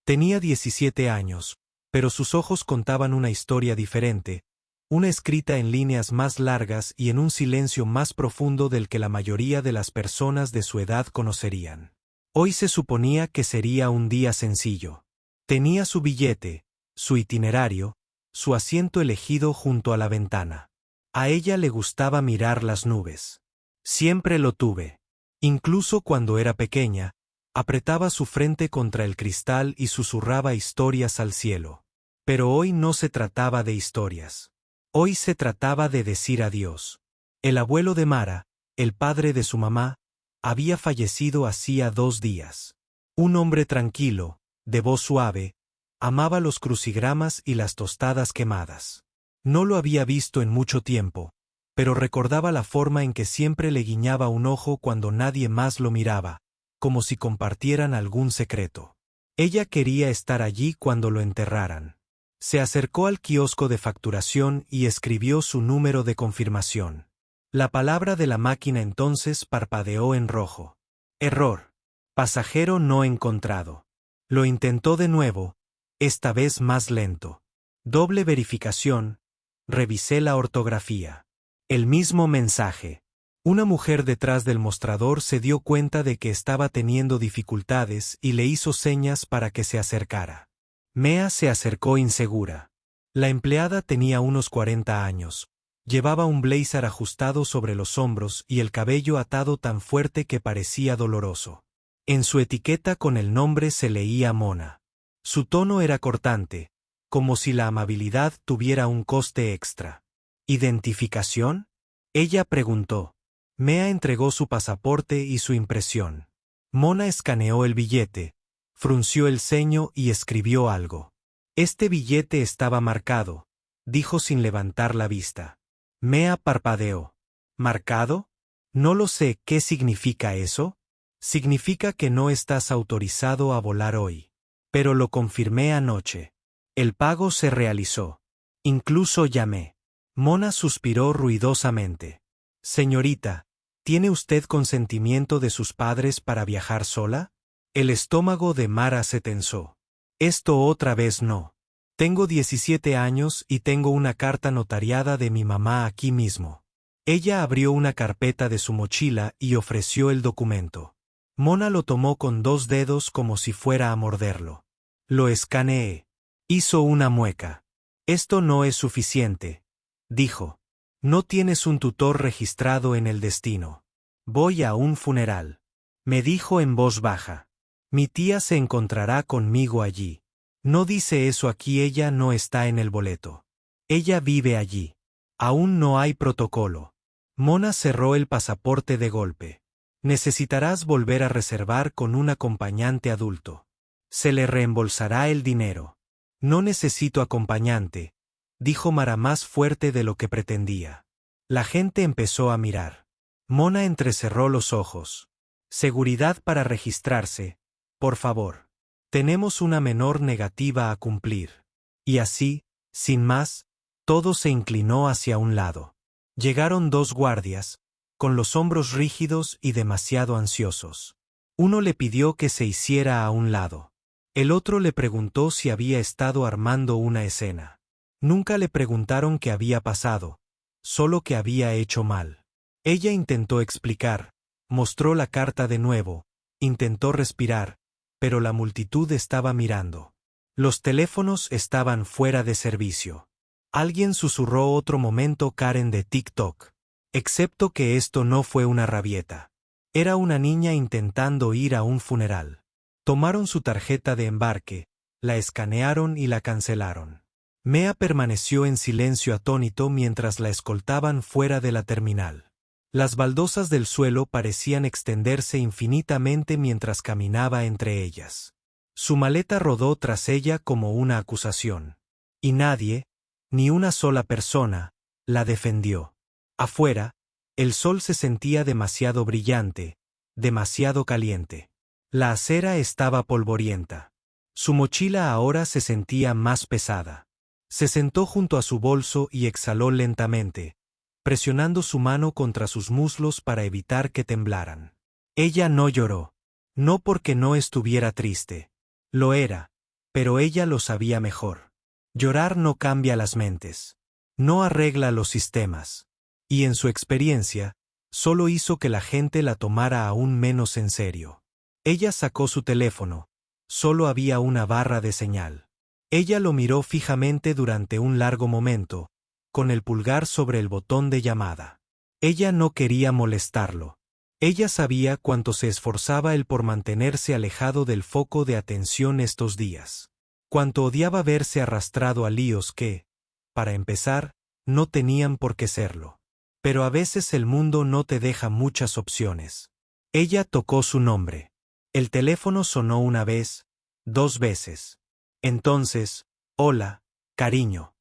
Tenía 17 años, pero sus ojos contaban una historia diferente, una escrita en líneas más largas y en un silencio más profundo del que la mayoría de las personas de su edad conocerían. Hoy se suponía que sería un día sencillo. Tenía su billete, su itinerario, su asiento elegido junto a la ventana. A ella le gustaba mirar las nubes. Siempre lo tuve. Incluso cuando era pequeña, apretaba su frente contra el cristal y susurraba historias al cielo. Pero hoy no se trataba de historias. Hoy se trataba de decir adiós. El abuelo de Mara, el padre de su mamá, había fallecido hacía 2 días. Un hombre tranquilo, de voz suave, amaba los crucigramas y las tostadas quemadas. No lo había visto en mucho tiempo, pero recordaba la forma en que siempre le guiñaba un ojo cuando nadie más lo miraba, como si compartieran algún secreto. Ella quería estar allí cuando lo enterraran. Se acercó al kiosco de facturación y escribió su número de confirmación. La palabra de la máquina entonces parpadeó en rojo. Error. Pasajero no encontrado. Lo intentó de nuevo, esta vez más lento. Doble verificación. Revisé la ortografía. El mismo mensaje. Una mujer detrás del mostrador se dio cuenta de que estaba teniendo dificultades y le hizo señas para que se acercara. Mea se acercó insegura. La empleada tenía unos 40 años. Llevaba un blazer ajustado sobre los hombros y el cabello atado tan fuerte que parecía doloroso. En su etiqueta con el nombre se leía Mona. Su tono era cortante, como si la amabilidad tuviera un coste extra. ¿Identificación? Ella preguntó. Mea entregó su pasaporte y su impresión. Mona escaneó el billete, frunció el ceño y escribió algo. Este billete estaba marcado, dijo sin levantar la vista. Mea parpadeó. ¿Marcado? No lo sé, ¿qué significa eso? Significa que no estás autorizado a volar hoy. Pero lo confirmé anoche. El pago se realizó. Incluso llamé. Mona suspiró ruidosamente. Señorita, ¿tiene usted consentimiento de sus padres para viajar sola? El estómago de Mara se tensó. Esto otra vez no. Tengo 17 años y tengo una carta notariada de mi mamá aquí mismo. Ella abrió una carpeta de su mochila y ofreció el documento. Mona lo tomó con 2 dedos como si fuera a morderlo. Lo escaneé. Hizo una mueca. Esto no es suficiente, dijo. No tienes un tutor registrado en el destino. Voy a un funeral. Me dijo en voz baja. Mi tía se encontrará conmigo allí. No dice eso aquí, ella no está en el boleto. Ella vive allí. Aún no hay protocolo. Mona cerró el pasaporte de golpe. Necesitarás volver a reservar con un acompañante adulto. Se le reembolsará el dinero. No necesito acompañante, dijo Mara más fuerte de lo que pretendía. La gente empezó a mirar. Mona entrecerró los ojos. Seguridad para registrarse, por favor. Tenemos una menor negativa a cumplir. Y así, sin más, todo se inclinó hacia un lado. Llegaron 2 guardias, con los hombros rígidos y demasiado ansiosos. Uno le pidió que se hiciera a un lado. El otro le preguntó si había estado armando una escena. Nunca le preguntaron qué había pasado, solo que había hecho mal. Ella intentó explicar, mostró la carta de nuevo, intentó respirar, pero la multitud estaba mirando. Los teléfonos estaban fuera de servicio. Alguien susurró otro momento Karen de TikTok. Excepto que esto no fue una rabieta. Era una niña intentando ir a un funeral. Tomaron su tarjeta de embarque, la escanearon y la cancelaron. Mea permaneció en silencio atónito mientras la escoltaban fuera de la terminal. Las baldosas del suelo parecían extenderse infinitamente mientras caminaba entre ellas. Su maleta rodó tras ella como una acusación. Y nadie, ni una sola persona, la defendió. Afuera, el sol se sentía demasiado brillante, demasiado caliente. La acera estaba polvorienta. Su mochila ahora se sentía más pesada. Se sentó junto a su bolso y exhaló lentamente, presionando su mano contra sus muslos para evitar que temblaran. Ella no lloró. No porque no estuviera triste. Lo era. Pero ella lo sabía mejor. Llorar no cambia las mentes. No arregla los sistemas. Y en su experiencia, solo hizo que la gente la tomara aún menos en serio. Ella sacó su teléfono. Solo había una barra de señal. Ella lo miró fijamente durante un largo momento, con el pulgar sobre el botón de llamada. Ella no quería molestarlo. Ella sabía cuánto se esforzaba él por mantenerse alejado del foco de atención estos días. Cuánto odiaba verse arrastrado a líos que, para empezar, no tenían por qué serlo. Pero a veces el mundo no te deja muchas opciones. Ella tocó su nombre. El teléfono sonó una vez, 2 veces. Entonces, hola, cariño.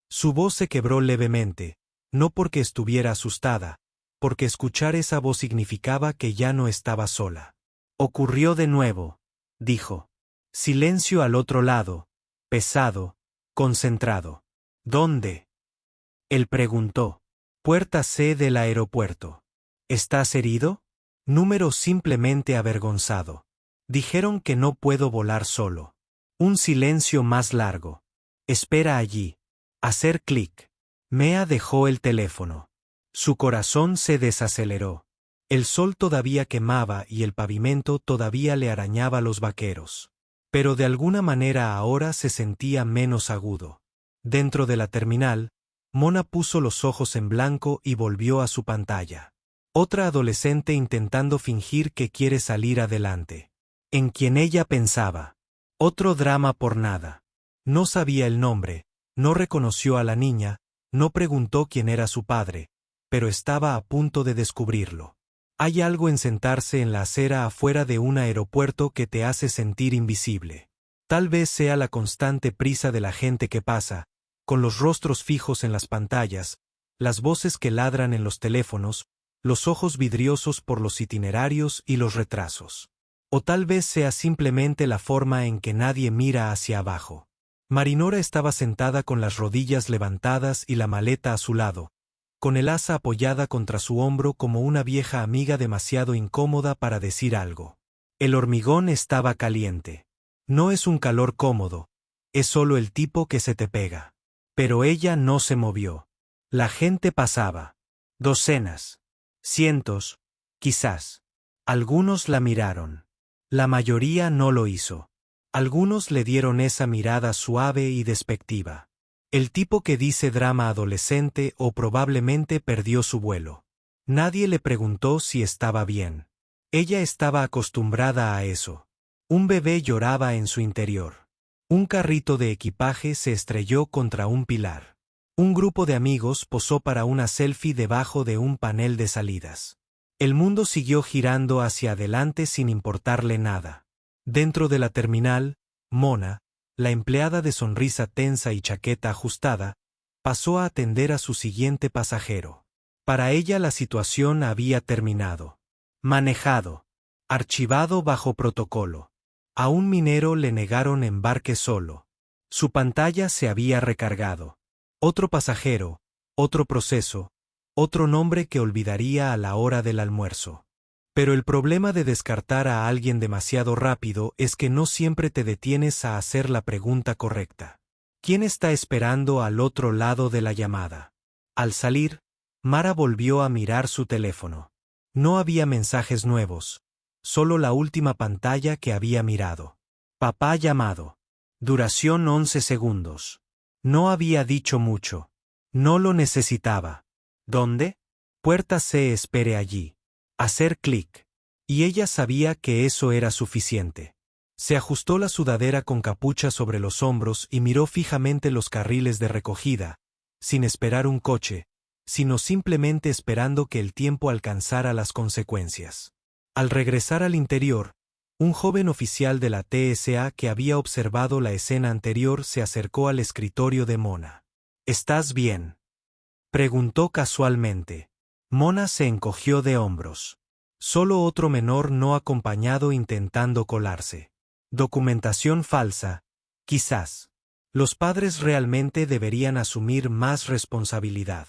Su voz se quebró levemente, no porque estuviera asustada, porque escuchar esa voz significaba que ya no estaba sola. Ocurrió de nuevo, dijo. Silencio al otro lado, pesado, concentrado. ¿Dónde? Él preguntó. Puerta C del aeropuerto. ¿Estás herido? Número simplemente avergonzado. Dijeron que no puedo volar solo. Un silencio más largo. Espera allí. Hacer clic. Mea dejó el teléfono. Su corazón se desaceleró. El sol todavía quemaba y el pavimento todavía le arañaba los vaqueros. Pero de alguna manera ahora se sentía menos agudo. Dentro de la terminal, Mona puso los ojos en blanco y volvió a su pantalla. Otra adolescente intentando fingir que quiere salir adelante. En quien ella pensaba. Otro drama por nada. No sabía el nombre, no reconoció a la niña, no preguntó quién era su padre, pero estaba a punto de descubrirlo. Hay algo en sentarse en la acera afuera de un aeropuerto que te hace sentir invisible. Tal vez sea la constante prisa de la gente que pasa, con los rostros fijos en las pantallas, las voces que ladran en los teléfonos, los ojos vidriosos por los itinerarios y los retrasos. O tal vez sea simplemente la forma en que nadie mira hacia abajo. Marinora estaba sentada con las rodillas levantadas y la maleta a su lado, con el asa apoyada contra su hombro como una vieja amiga demasiado incómoda para decir algo. El hormigón estaba caliente. No es un calor cómodo, es solo el tipo que se te pega. Pero ella no se movió. La gente pasaba. Docenas. Cientos, quizás. Algunos la miraron. La mayoría no lo hizo. Algunos le dieron esa mirada suave y despectiva. El tipo que dice drama adolescente o probablemente perdió su vuelo. Nadie le preguntó si estaba bien. Ella estaba acostumbrada a eso. Un bebé lloraba en su interior. Un carrito de equipaje se estrelló contra un pilar. Un grupo de amigos posó para una selfie debajo de un panel de salidas. El mundo siguió girando hacia adelante sin importarle nada. Dentro de la terminal, Mona, la empleada de sonrisa tensa y chaqueta ajustada, pasó a atender a su siguiente pasajero. Para ella la situación había terminado. Manejado. Archivado bajo protocolo. A un minero le negaron embarque solo. Su pantalla se había recargado. Otro pasajero, otro proceso, otro nombre que olvidaría a la hora del almuerzo. Pero el problema de descartar a alguien demasiado rápido es que no siempre te detienes a hacer la pregunta correcta. ¿Quién está esperando al otro lado de la llamada? Al salir, Mara volvió a mirar su teléfono. No había mensajes nuevos, solo la última pantalla que había mirado. Papá llamado. Duración 11 segundos. No había dicho mucho. No lo necesitaba. ¿Dónde? Puerta C, espere allí. Hacer clic. Y ella sabía que eso era suficiente. Se ajustó la sudadera con capucha sobre los hombros y miró fijamente los carriles de recogida, sin esperar un coche, sino simplemente esperando que el tiempo alcanzara las consecuencias. Al regresar al interior, un joven oficial de la TSA que había observado la escena anterior se acercó al escritorio de Mona. ¿Estás bien?, preguntó casualmente. Mona se encogió de hombros. Solo otro menor no acompañado intentando colarse. Documentación falsa, quizás. Los padres realmente deberían asumir más responsabilidad.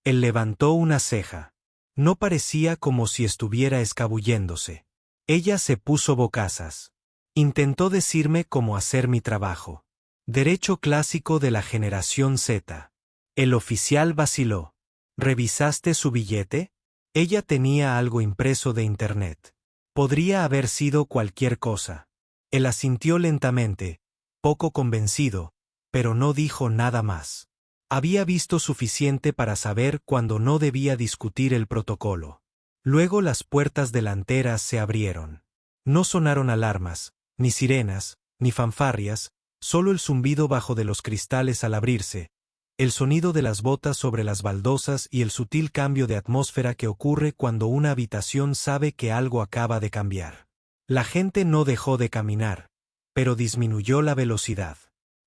Él levantó una ceja. No parecía como si estuviera escabulléndose. Ella se puso bocazas. Intentó decirme cómo hacer mi trabajo. Derecho clásico de la generación Z. El oficial vaciló. ¿Revisaste su billete? Ella tenía algo impreso de internet. Podría haber sido cualquier cosa. Él asintió lentamente, poco convencido, pero no dijo nada más. Había visto suficiente para saber cuándo no debía discutir el protocolo. Luego las puertas delanteras se abrieron. No sonaron alarmas, ni sirenas, ni fanfarrias, solo el zumbido bajo de los cristales al abrirse, el sonido de las botas sobre las baldosas y el sutil cambio de atmósfera que ocurre cuando una habitación sabe que algo acaba de cambiar. La gente no dejó de caminar, pero disminuyó la velocidad.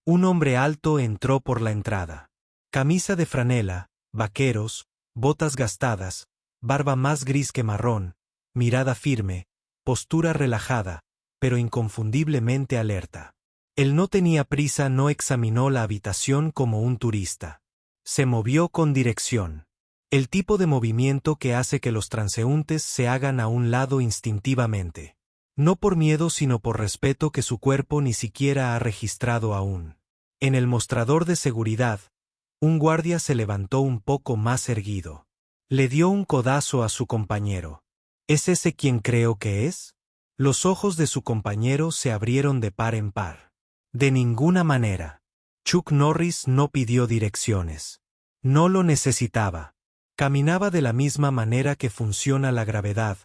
Un hombre alto entró por la entrada. Camisa de franela, vaqueros, botas gastadas, barba más gris que marrón, mirada firme, postura relajada, pero inconfundiblemente alerta. Él no tenía prisa, no examinó la habitación como un turista. Se movió con dirección. El tipo de movimiento que hace que los transeúntes se hagan a un lado instintivamente. No por miedo sino por respeto que su cuerpo ni siquiera ha registrado aún. En el mostrador de seguridad, un guardia se levantó un poco más erguido. Le dio un codazo a su compañero. ¿Es ese quien creo que es? Los ojos de su compañero se abrieron de par en par. De ninguna manera. Chuck Norris no pidió direcciones. No lo necesitaba. Caminaba de la misma manera que funciona la gravedad,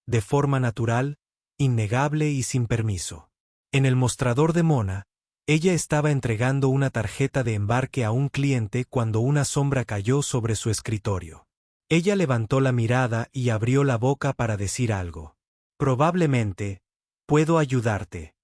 de forma natural, innegable y sin permiso. En el mostrador de Mona, ella estaba entregando una tarjeta de embarque a un cliente cuando una sombra cayó sobre su escritorio. Ella levantó la mirada y abrió la boca para decir algo. Probablemente, puedo ayudarte.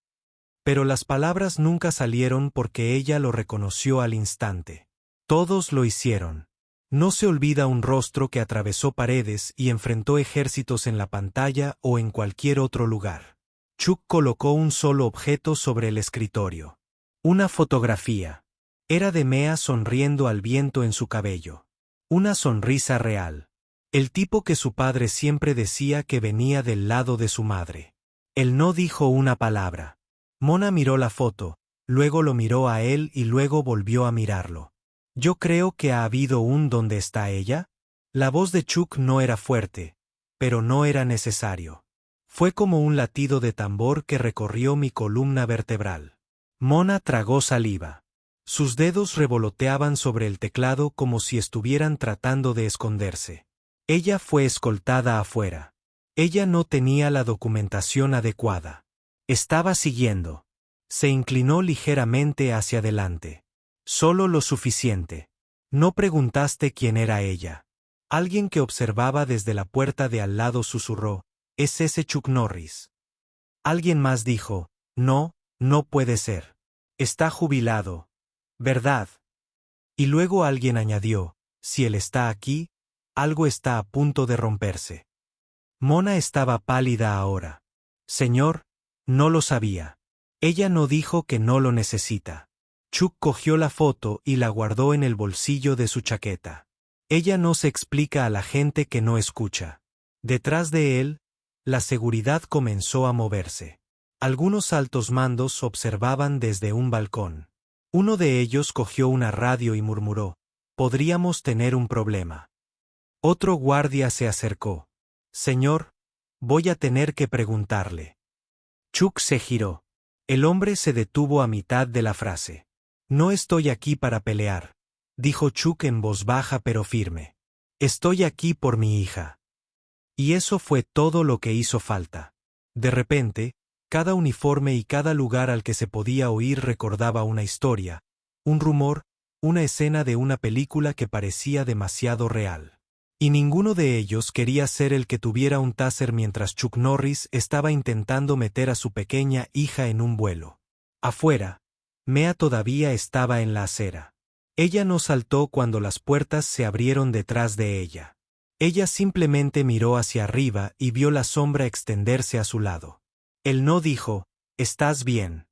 Pero las palabras nunca salieron porque ella lo reconoció al instante. Todos lo hicieron. No se olvida un rostro que atravesó paredes y enfrentó ejércitos en la pantalla o en cualquier otro lugar. Chuck colocó un solo objeto sobre el escritorio. Una fotografía. Era de Mea sonriendo al viento en su cabello. Una sonrisa real. El tipo que su padre siempre decía que venía del lado de su madre. Él no dijo una palabra. Mona miró la foto, luego lo miró a él y luego volvió a mirarlo. Yo creo que ha habido un ¿dónde está ella? La voz de Chuck no era fuerte, pero no era necesario. Fue como un latido de tambor que recorrió mi columna vertebral. Mona tragó saliva. Sus dedos revoloteaban sobre el teclado como si estuvieran tratando de esconderse. Ella fue escoltada afuera. Ella no tenía la documentación adecuada. Estaba siguiendo. Se inclinó ligeramente hacia adelante. Solo lo suficiente. No preguntaste quién era ella. Alguien que observaba desde la puerta de al lado susurró, «¿Es ese Chuck Norris?» Alguien más dijo, «No, no puede ser. Está jubilado. ¿Verdad?» Y luego alguien añadió, «Si él está aquí, algo está a punto de romperse». Mona estaba pálida ahora. «Señor, no lo sabía. Ella no dijo que no lo necesita». Chuck cogió la foto y la guardó en el bolsillo de su chaqueta. Ella no se explica a la gente que no escucha. Detrás de él, la seguridad comenzó a moverse. Algunos altos mandos observaban desde un balcón. Uno de ellos cogió una radio y murmuró, «Podríamos tener un problema». Otro guardia se acercó. «Señor, voy a tener que preguntarle». Chuck se giró. El hombre se detuvo a mitad de la frase. «No estoy aquí para pelear», dijo Chuck en voz baja pero firme. «Estoy aquí por mi hija». Y eso fue todo lo que hizo falta. De repente, cada uniforme y cada lugar al que se podía oír recordaba una historia, un rumor, una escena de una película que parecía demasiado real. Y ninguno de ellos quería ser el que tuviera un taser mientras Chuck Norris estaba intentando meter a su pequeña hija en un vuelo. Afuera, Mea todavía estaba en la acera. Ella no saltó cuando las puertas se abrieron detrás de ella. Ella simplemente miró hacia arriba y vio la sombra extenderse a su lado. Él no dijo, «¿Estás bien?»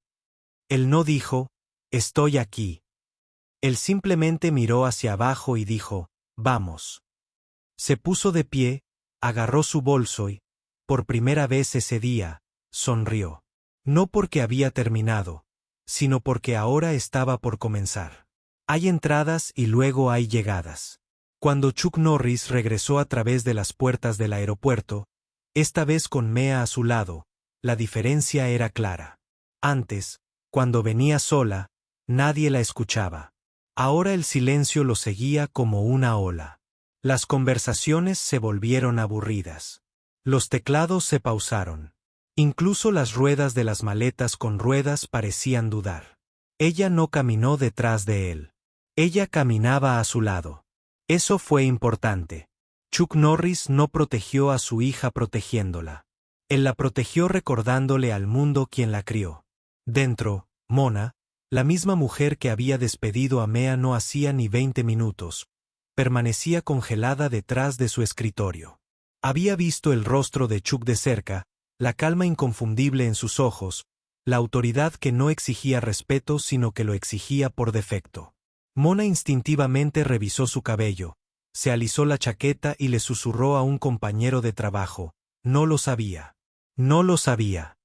Él no dijo, «Estoy aquí». Él simplemente miró hacia abajo y dijo, «Vamos». Se puso de pie, agarró su bolso y, por primera vez ese día, sonrió. No porque había terminado, sino porque ahora estaba por comenzar. Hay entradas y luego hay llegadas. Cuando Chuck Norris regresó a través de las puertas del aeropuerto, esta vez con Mea a su lado, la diferencia era clara. Antes, cuando venía sola, nadie la escuchaba. Ahora el silencio lo seguía como una ola. Las conversaciones se volvieron aburridas. Los teclados se pausaron. Incluso las ruedas de las maletas con ruedas parecían dudar. Ella no caminó detrás de él. Ella caminaba a su lado. Eso fue importante. Chuck Norris no protegió a su hija protegiéndola. Él la protegió recordándole al mundo quien la crió. Dentro, Mona, la misma mujer que había despedido a Mea no hacía ni 20 minutos, permanecía congelada detrás de su escritorio. Había visto el rostro de Chuck de cerca, la calma inconfundible en sus ojos, la autoridad que no exigía respeto sino que lo exigía por defecto. Mona instintivamente revisó su cabello, se alisó la chaqueta y le susurró a un compañero de trabajo: no lo sabía. No lo sabía.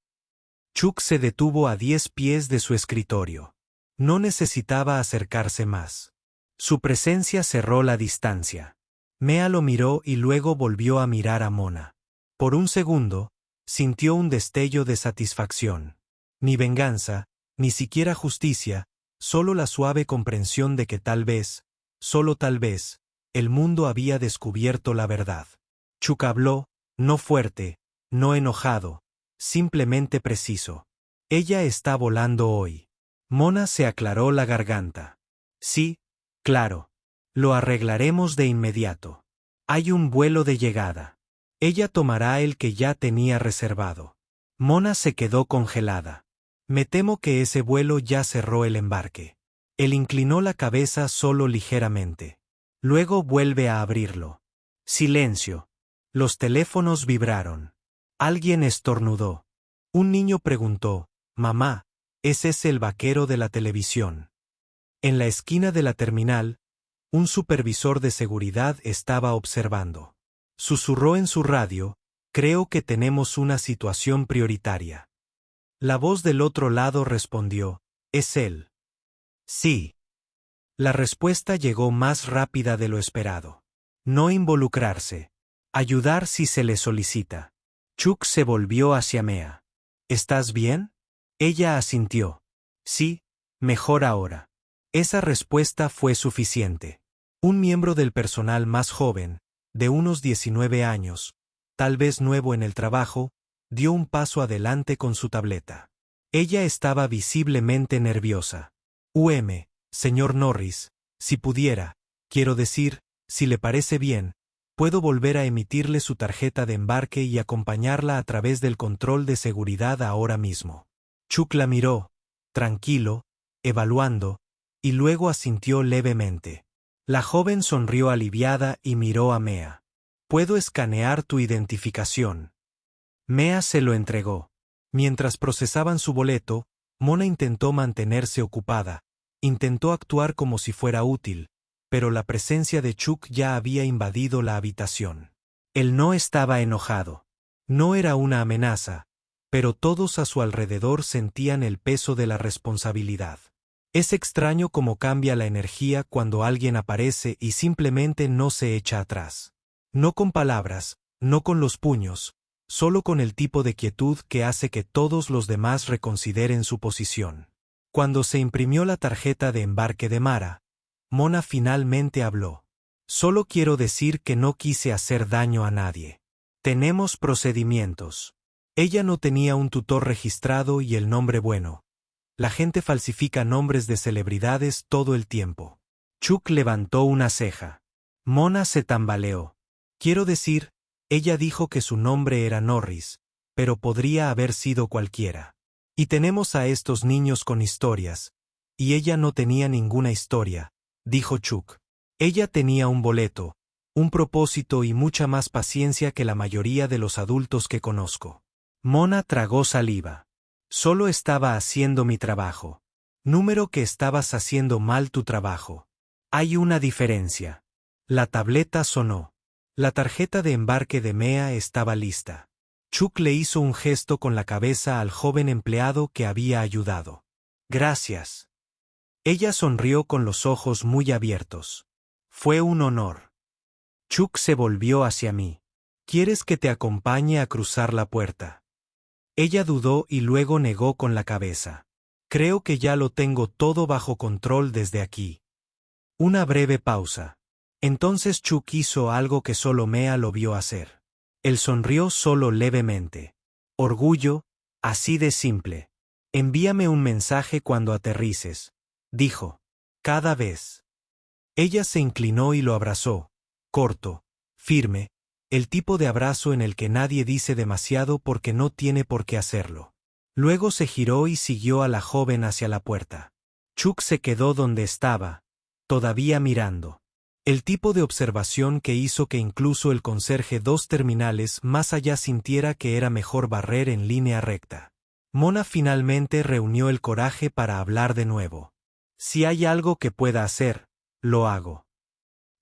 Chuck se detuvo a 10 pies de su escritorio. No necesitaba acercarse más. Su presencia cerró la distancia. Mea lo miró y luego volvió a mirar a Mona. Por un segundo, sintió un destello de satisfacción. Ni venganza, ni siquiera justicia, solo la suave comprensión de que tal vez, solo tal vez, el mundo había descubierto la verdad. Chuck habló, no fuerte, no enojado, simplemente preciso. Ella está volando hoy. Mona se aclaró la garganta. Sí, claro. Lo arreglaremos de inmediato. Hay un vuelo de llegada. Ella tomará el que ya tenía reservado. Mona se quedó congelada. Me temo que ese vuelo ya cerró el embarque. Él inclinó la cabeza solo ligeramente. Luego vuelve a abrirlo. Silencio. Los teléfonos vibraron. Alguien estornudó. Un niño preguntó: «Mamá, ¿es ese el vaquero de la televisión?» En la esquina de la terminal, un supervisor de seguridad estaba observando. Susurró en su radio: «Creo que tenemos una situación prioritaria». La voz del otro lado respondió: «¿Es él?» «Sí». La respuesta llegó más rápida de lo esperado. No involucrarse. Ayudar si se le solicita. Chuck se volvió hacia Mea. ¿Estás bien? Ella asintió. Sí, mejor ahora. Esa respuesta fue suficiente. Un miembro del personal más joven, de unos 19 años, tal vez nuevo en el trabajo, dio un paso adelante con su tableta. Ella estaba visiblemente nerviosa. Señor Norris, si pudiera, quiero decir, si le parece bien, puedo volver a emitirle su tarjeta de embarque y acompañarla a través del control de seguridad ahora mismo. Chuck la miró, tranquilo, evaluando, y luego asintió levemente. La joven sonrió aliviada y miró a Mea. «Puedo escanear tu identificación». Mea se lo entregó. Mientras procesaban su boleto, Mona intentó mantenerse ocupada, intentó actuar como si fuera útil, pero la presencia de Chuck ya había invadido la habitación. Él no estaba enojado. No era una amenaza, pero todos a su alrededor sentían el peso de la responsabilidad. Es extraño cómo cambia la energía cuando alguien aparece y simplemente no se echa atrás. No con palabras, no con los puños, solo con el tipo de quietud que hace que todos los demás reconsideren su posición. Cuando se imprimió la tarjeta de embarque de Mara, Mona finalmente habló. «Solo quiero decir que no quise hacer daño a nadie. Tenemos procedimientos». Ella no tenía un tutor registrado y el nombre bueno. La gente falsifica nombres de celebridades todo el tiempo. Chuck levantó una ceja. Mona se tambaleó. «Quiero decir», ella dijo que su nombre era Norris, pero podría haber sido cualquiera. «Y tenemos a estos niños con historias». Y ella no tenía ninguna historia, dijo Chuck. Ella tenía un boleto, un propósito y mucha más paciencia que la mayoría de los adultos que conozco. Mona tragó saliva. «Solo estaba haciendo mi trabajo». «Número que estabas haciendo mal tu trabajo». «Hay una diferencia». La tableta sonó. La tarjeta de embarque de Mea estaba lista. Chuck le hizo un gesto con la cabeza al joven empleado que había ayudado. Gracias. Ella sonrió con los ojos muy abiertos. Fue un honor. Chuck se volvió hacia mí. ¿Quieres que te acompañe a cruzar la puerta? Ella dudó y luego negó con la cabeza. Creo que ya lo tengo todo bajo control desde aquí. Una breve pausa. Entonces Chuck hizo algo que solo Mea lo vio hacer. Él sonrió solo levemente. Orgullo, así de simple. Envíame un mensaje cuando aterrices, dijo. Cada vez. Ella se inclinó y lo abrazó. Corto, firme, el tipo de abrazo en el que nadie dice demasiado porque no tiene por qué hacerlo. Luego se giró y siguió a la joven hacia la puerta. Chuck se quedó donde estaba, todavía mirando. El tipo de observación que hizo que incluso el conserje 2 terminales más allá sintiera que era mejor barrer en línea recta. Mona finalmente reunió el coraje para hablar de nuevo. Si hay algo que pueda hacer, lo hago.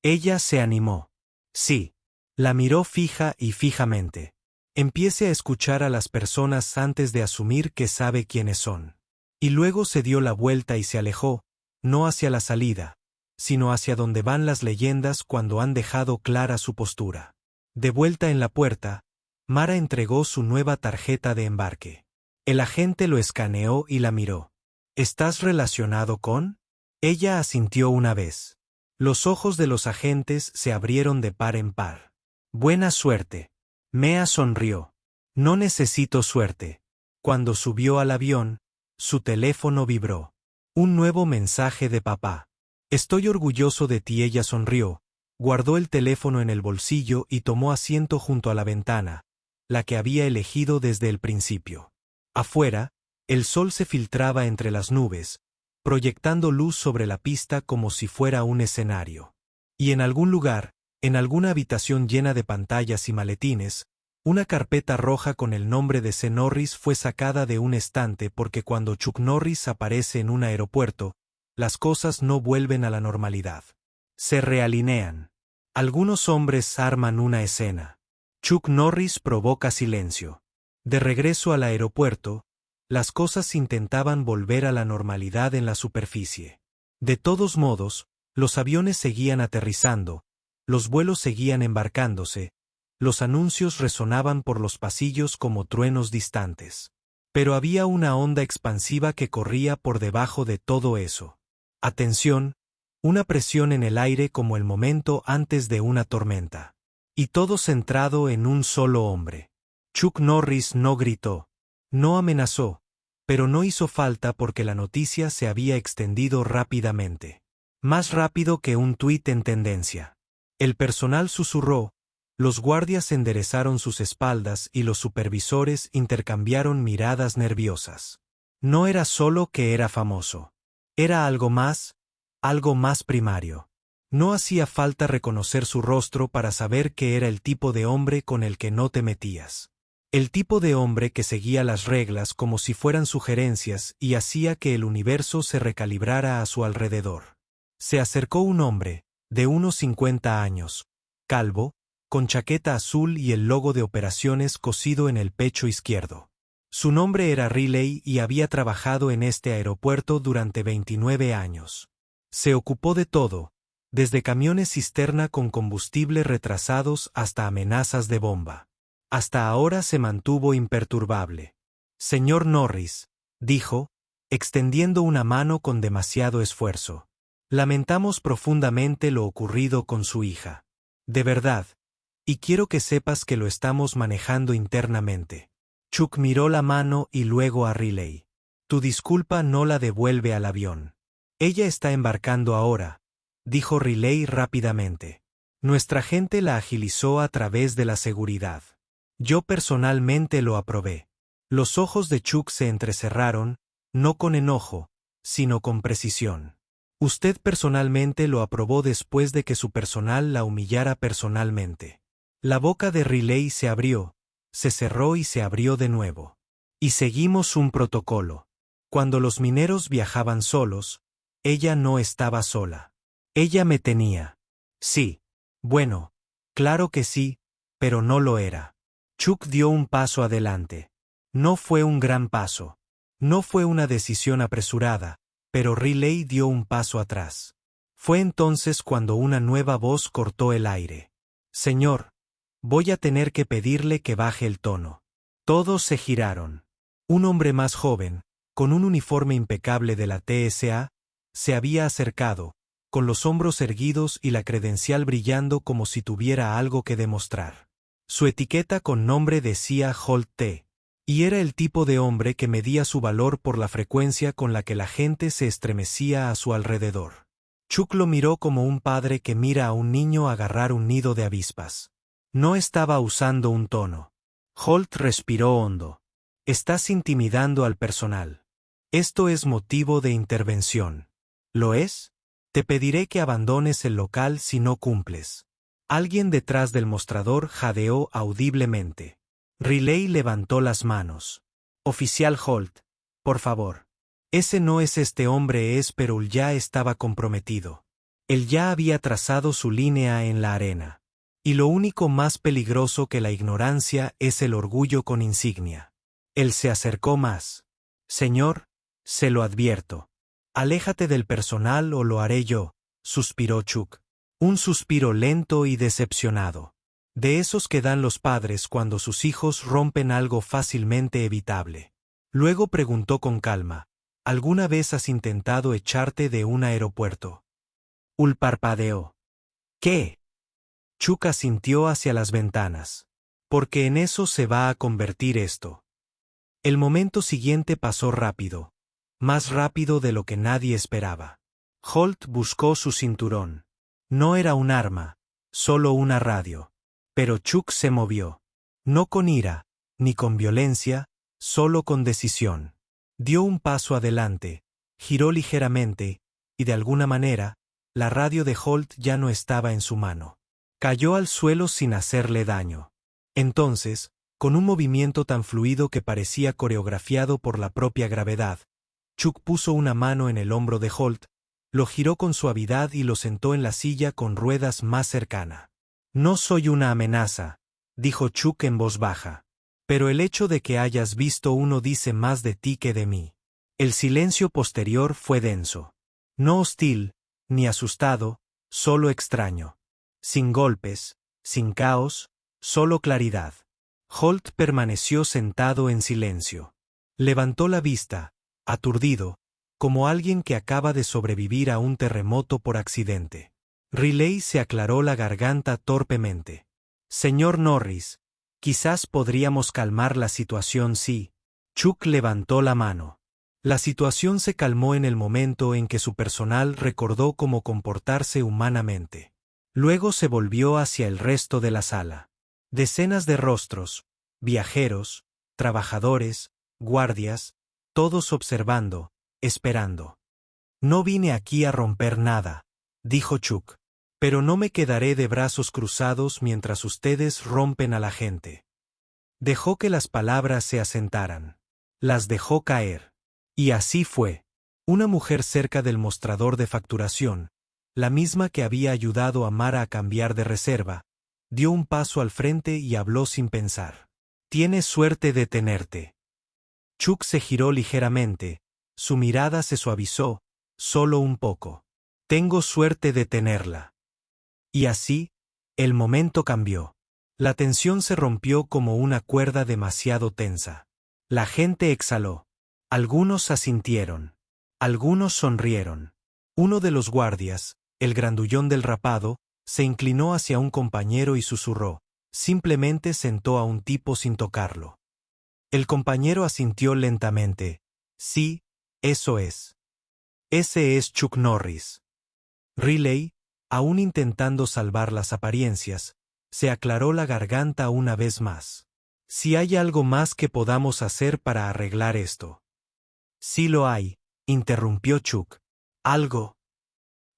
Ella se animó. Sí. La miró fija y fijamente. Empiece a escuchar a las personas antes de asumir que sabe quiénes son. Y luego se dio la vuelta y se alejó, no hacia la salida, sino hacia donde van las leyendas cuando han dejado clara su postura. De vuelta en la puerta, Mara entregó su nueva tarjeta de embarque. El agente lo escaneó y la miró. ¿Estás relacionado con? Ella asintió una vez. Los ojos de los agentes se abrieron de par en par. Buena suerte. Mea sonrió. No necesito suerte. Cuando subió al avión, su teléfono vibró. Un nuevo mensaje de papá. Estoy orgulloso de ti. Ella sonrió, guardó el teléfono en el bolsillo y tomó asiento junto a la ventana, la que había elegido desde el principio. Afuera, el sol se filtraba entre las nubes, proyectando luz sobre la pista como si fuera un escenario. Y en algún lugar, en alguna habitación llena de pantallas y maletines, una carpeta roja con el nombre de C. Norris fue sacada de un estante porque cuando Chuck Norris aparece en un aeropuerto, las cosas no vuelven a la normalidad. Se realinean. Algunos hombres arman una escena. Chuck Norris provoca silencio. De regreso al aeropuerto, las cosas intentaban volver a la normalidad en la superficie. De todos modos, los aviones seguían aterrizando, los vuelos seguían embarcándose, los anuncios resonaban por los pasillos como truenos distantes. Pero había una onda expansiva que corría por debajo de todo eso. Atención, una presión en el aire como el momento antes de una tormenta. Y todo centrado en un solo hombre. Chuck Norris no gritó, no amenazó, pero no hizo falta porque la noticia se había extendido rápidamente. Más rápido que un tuit en tendencia. El personal susurró, los guardias enderezaron sus espaldas y los supervisores intercambiaron miradas nerviosas. No era solo que era famoso. Era algo más primario. No hacía falta reconocer su rostro para saber que era el tipo de hombre con el que no te metías. El tipo de hombre que seguía las reglas como si fueran sugerencias y hacía que el universo se recalibrara a su alrededor. Se acercó un hombre, de unos 50 años, calvo, con chaqueta azul y el logo de operaciones cosido en el pecho izquierdo. Su nombre era Riley y había trabajado en este aeropuerto durante 29 años. Se ocupó de todo, desde camiones cisterna con combustible retrasados hasta amenazas de bomba. Hasta ahora se mantuvo imperturbable. Señor Norris, dijo, extendiendo una mano con demasiado esfuerzo. Lamentamos profundamente lo ocurrido con su hija. De verdad. Y quiero que sepas que lo estamos manejando internamente. Chuck miró la mano y luego a Riley. Tu disculpa no la devuelve al avión. Ella está embarcando ahora, dijo Riley rápidamente. Nuestra gente la agilizó a través de la seguridad. Yo personalmente lo aprobé. Los ojos de Chuck se entrecerraron, no con enojo, sino con precisión. Usted personalmente lo aprobó después de que su personal la humillara personalmente. La boca de Riley se abrió, se cerró y se abrió de nuevo. Y seguimos un protocolo. Cuando los mineros viajaban solos, ella no estaba sola. Ella me tenía. Sí. Bueno, claro que sí, pero no lo era. Chuck dio un paso adelante. No fue un gran paso. No fue una decisión apresurada, pero Riley dio un paso atrás. Fue entonces cuando una nueva voz cortó el aire. Señor, voy a tener que pedirle que baje el tono. Todos se giraron. Un hombre más joven, con un uniforme impecable de la TSA, se había acercado, con los hombros erguidos y la credencial brillando como si tuviera algo que demostrar. Su etiqueta con nombre decía Holt T. Y era el tipo de hombre que medía su valor por la frecuencia con la que la gente se estremecía a su alrededor. Chuck lo miró como un padre que mira a un niño agarrar un nido de avispas. No estaba usando un tono. Holt respiró hondo. Estás intimidando al personal. Esto es motivo de intervención. ¿Lo es? Te pediré que abandones el local si no cumples. Alguien detrás del mostrador jadeó audiblemente. Riley levantó las manos. Oficial Holt, por favor. Ese no es este hombre pero él ya estaba comprometido. Él ya había trazado su línea en la arena. Y lo único más peligroso que la ignorancia es el orgullo con insignia. Él se acercó más. Señor, se lo advierto. Aléjate del personal o lo haré yo, suspiró Chuck. Un suspiro lento y decepcionado. De esos que dan los padres cuando sus hijos rompen algo fácilmente evitable. Luego preguntó con calma, ¿alguna vez has intentado echarte de un aeropuerto? Ul parpadeó. ¿Qué? Chuck asintió hacia las ventanas. Porque en eso se va a convertir esto. El momento siguiente pasó rápido. Más rápido de lo que nadie esperaba. Holt buscó su cinturón. No era un arma, solo una radio. Pero Chuck se movió. No con ira, ni con violencia, solo con decisión. Dio un paso adelante, giró ligeramente, y de alguna manera, la radio de Holt ya no estaba en su mano. Cayó al suelo sin hacerle daño. Entonces, con un movimiento tan fluido que parecía coreografiado por la propia gravedad, Chuck puso una mano en el hombro de Holt, lo giró con suavidad y lo sentó en la silla con ruedas más cercana. No soy una amenaza, dijo Chuck en voz baja. Pero el hecho de que hayas visto uno dice más de ti que de mí. El silencio posterior fue denso. No hostil, ni asustado, solo extraño. Sin golpes, sin caos, solo claridad. Holt permaneció sentado en silencio. Levantó la vista, aturdido, como alguien que acaba de sobrevivir a un terremoto por accidente. Riley se aclaró la garganta torpemente. Señor Norris, quizás podríamos calmar la situación si... Chuck levantó la mano. La situación se calmó en el momento en que su personal recordó cómo comportarse humanamente. Luego se volvió hacia el resto de la sala. Decenas de rostros, viajeros, trabajadores, guardias, todos observando, esperando. No vine aquí a romper nada, dijo Chuck. Pero no me quedaré de brazos cruzados mientras ustedes rompen a la gente. Dejó que las palabras se asentaran. Las dejó caer. Y así fue. Una mujer cerca del mostrador de facturación, la misma que había ayudado a Mara a cambiar de reserva, dio un paso al frente y habló sin pensar. Tienes suerte de tenerte. Chuck se giró ligeramente, su mirada se suavizó, solo un poco. Tengo suerte de tenerla. Y así, el momento cambió. La tensión se rompió como una cuerda demasiado tensa. La gente exhaló. Algunos asintieron. Algunos sonrieron. Uno de los guardias, el grandullón del rapado, se inclinó hacia un compañero y susurró. Simplemente sentó a un tipo sin tocarlo. El compañero asintió lentamente. Sí, eso es. Ese es Chuck Norris. Riley, aún intentando salvar las apariencias, se aclaró la garganta una vez más. Si hay algo más que podamos hacer para arreglar esto. Sí lo hay, interrumpió Chuck. Algo.